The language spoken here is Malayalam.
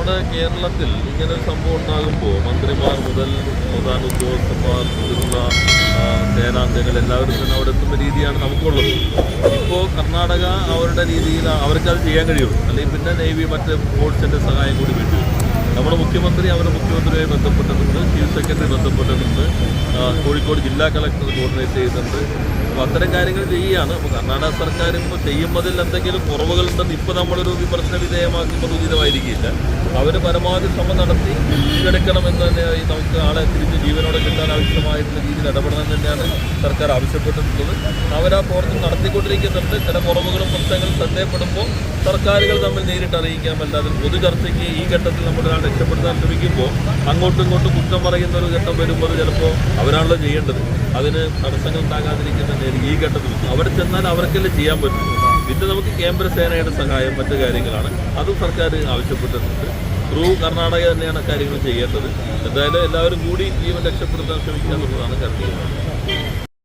നമ്മുടെ കേരളത്തിൽ ഇങ്ങനെ ഒരു സംഭവം ഉണ്ടാകുമ്പോൾ മന്ത്രിമാർ മുതൽ പ്രധാന ഉദ്യോഗസ്ഥന്മാർ മുതിർന്ന സേനാംഗങ്ങൾ എല്ലാവരും തന്നെ അവിടെ എത്തുന്ന രീതിയാണ് നമുക്കുള്ളത്. ഇപ്പോൾ കർണാടക അവരുടെ രീതിയിൽ അവർക്കത് ചെയ്യാൻ കഴിയുള്ളൂ, അല്ലെങ്കിൽ പിന്നെ നേവി മറ്റ് ഫോഴ്സിൻ്റെ സഹായം കൂടി വേണ്ടി വരും. നമ്മുടെ മുഖ്യമന്ത്രി അവരുടെ മുഖ്യമന്ത്രിയുമായി ബന്ധപ്പെട്ടിട്ടുണ്ട്, ചീഫ് സെക്രട്ടറി ബന്ധപ്പെട്ടിട്ടുണ്ട്, കോഴിക്കോട് ജില്ലാ കളക്ടർ കോർഡിനേറ്റ് ചെയ്യുന്നുണ്ട്. അപ്പോൾ അത്തരം കാര്യങ്ങൾ ചെയ്യുകയാണ്. അപ്പോൾ കർണാടക സർക്കാർ ഇപ്പോൾ ചെയ്യുന്നതിൽ എന്തെങ്കിലും കുറവുകളുണ്ടെന്ന് ഇപ്പോൾ നമ്മളൊരു വിമർശന വിധേയമാക്കുമ്പോൾ ഉചിതമായിരിക്കില്ല. അവർ പരമാവധി ശ്രമം നടത്തി എടുക്കണമെന്ന് തന്നെ നമുക്ക് ആളെ തിരിച്ച് ജീവനോടെ കിട്ടാൻ ആവശ്യമായിട്ടുള്ള രീതിയിൽ ഇടപെടണം തന്നെയാണ് സർക്കാർ ആവശ്യപ്പെട്ടിട്ടുള്ളത്. അവരാ പ്രവർത്തനം നടത്തിക്കൊണ്ടിരിക്കുന്നുണ്ട്. ചില കുറവുകളും പ്രശ്നങ്ങളും ശ്രദ്ധയപ്പെടുമ്പോൾ സർക്കാരുകൾ തമ്മിൽ നേരിട്ട് അറിയിക്കാമല്ലാതെ പൊതു ചർച്ചയ്ക്ക് ഈ ഘട്ടത്തിൽ നമ്മളൊരാൾ രക്ഷപ്പെടുത്താൻ ശ്രമിക്കുമ്പോൾ അങ്ങോട്ടും ഇങ്ങോട്ടും കുറ്റം പറയുന്ന ഒരു ഘട്ടം വരുമ്പോൾ ചിലപ്പോൾ അവരാണല്ലോ ചെയ്യേണ്ടത്. അതിന് തടസ്സങ്ങൾ ഉണ്ടാകാതിരിക്കുന്നതായിരിക്കും ഈ ഘട്ടത്തിൽ. അവിടെ ചെന്നാൽ അവർക്കല്ലേ ചെയ്യാൻ പറ്റും. പിന്നെ നമുക്ക് കേന്ദ്ര സേനയുടെ സഹായം മറ്റു കാര്യങ്ങളാണ്, അതും സർക്കാർ ആവശ്യപ്പെട്ടിട്ടുണ്ട്. ത്രൂ കർണാടക തന്നെയാണ് കാര്യങ്ങൾ ചെയ്യേണ്ടത്. എന്തായാലും എല്ലാവരും കൂടി ജീവൻ രക്ഷപ്പെടുത്താൻ ശ്രമിക്കുക എന്നുള്ളതാണ് കരുതുന്നത്.